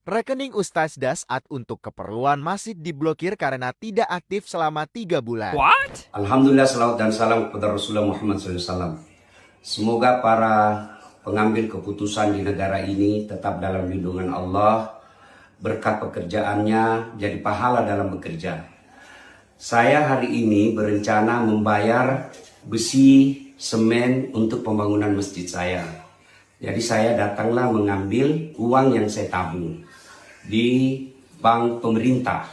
Rekening Ustaz Dasat untuk keperluan masjid diblokir karena tidak aktif selama 3 bulan. What? Alhamdulillah, salawat dan salam kepada Rasulullah Muhammad SAW. Semoga para pengambil keputusan di negara ini tetap dalam lindungan Allah, berkat pekerjaannya jadi pahala dalam bekerja. Saya hari ini berencana membayar besi, semen untuk pembangunan masjid saya. Jadi saya datanglah mengambil uang yang saya tabung di bank pemerintah.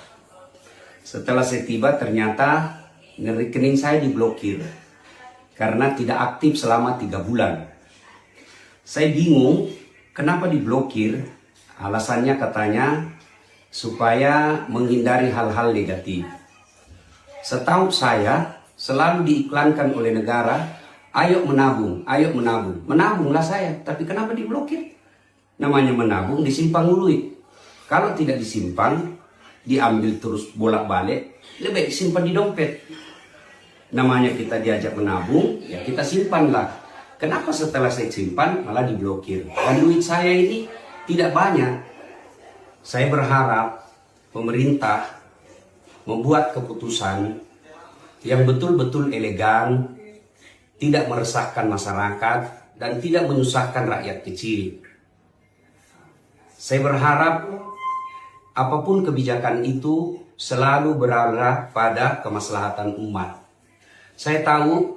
Setelah saya tiba ternyata rekening saya diblokir karena tidak aktif selama 3 bulan. Saya bingung kenapa diblokir. Alasannya katanya supaya menghindari hal-hal negatif. Setahu saya selalu diiklankan oleh negara, ayo menabung, ayo menabung. Menabunglah saya, tapi kenapa diblokir? Namanya menabung disimpan duit. Kalau tidak disimpan, diambil terus bolak-balik, lebih baik simpan di dompet. Namanya kita diajak menabung, ya kita simpanlah. Kenapa setelah saya simpan malah diblokir? Dan duit saya ini tidak banyak. Saya berharap pemerintah membuat keputusan yang betul-betul elegan, tidak meresahkan masyarakat, dan tidak menyusahkan rakyat kecil. Saya berharap apapun kebijakan itu selalu berarah pada kemaslahatan umat. Saya tahu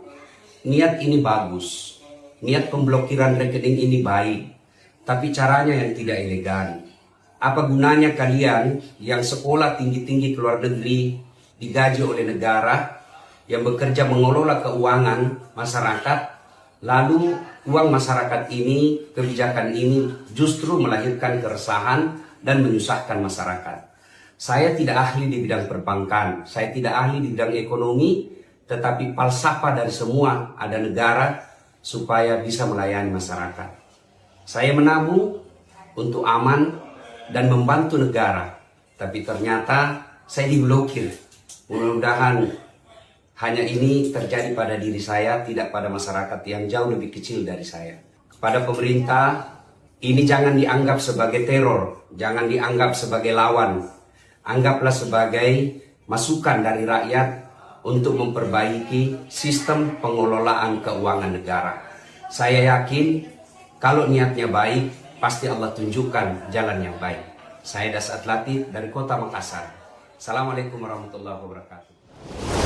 niat ini bagus, niat pemblokiran rekening ini baik, tapi caranya yang tidak elegan. Apa gunanya kalian yang sekolah tinggi-tinggi ke luar negeri, digaji oleh negara, yang bekerja mengelola keuangan masyarakat, lalu uang masyarakat ini, kebijakan ini justru melahirkan keresahan dan menyusahkan masyarakat. Saya tidak ahli di bidang perbankan, saya tidak ahli di bidang ekonomi, tetapi falsafah dari semua ada negara supaya bisa melayani masyarakat. Saya menabung untuk aman dan membantu negara, tapi ternyata saya diblokir. Mudah-mudahan hanya ini terjadi pada diri saya, tidak pada masyarakat yang jauh lebih kecil dari saya. Kepada pemerintah, ini jangan dianggap sebagai teror, jangan dianggap sebagai lawan. Anggaplah sebagai masukan dari rakyat untuk memperbaiki sistem pengelolaan keuangan negara. Saya yakin kalau niatnya baik, pasti Allah tunjukkan jalan yang baik. Saya Dasat Latif dari Kota Makassar. Assalamualaikum warahmatullahi wabarakatuh.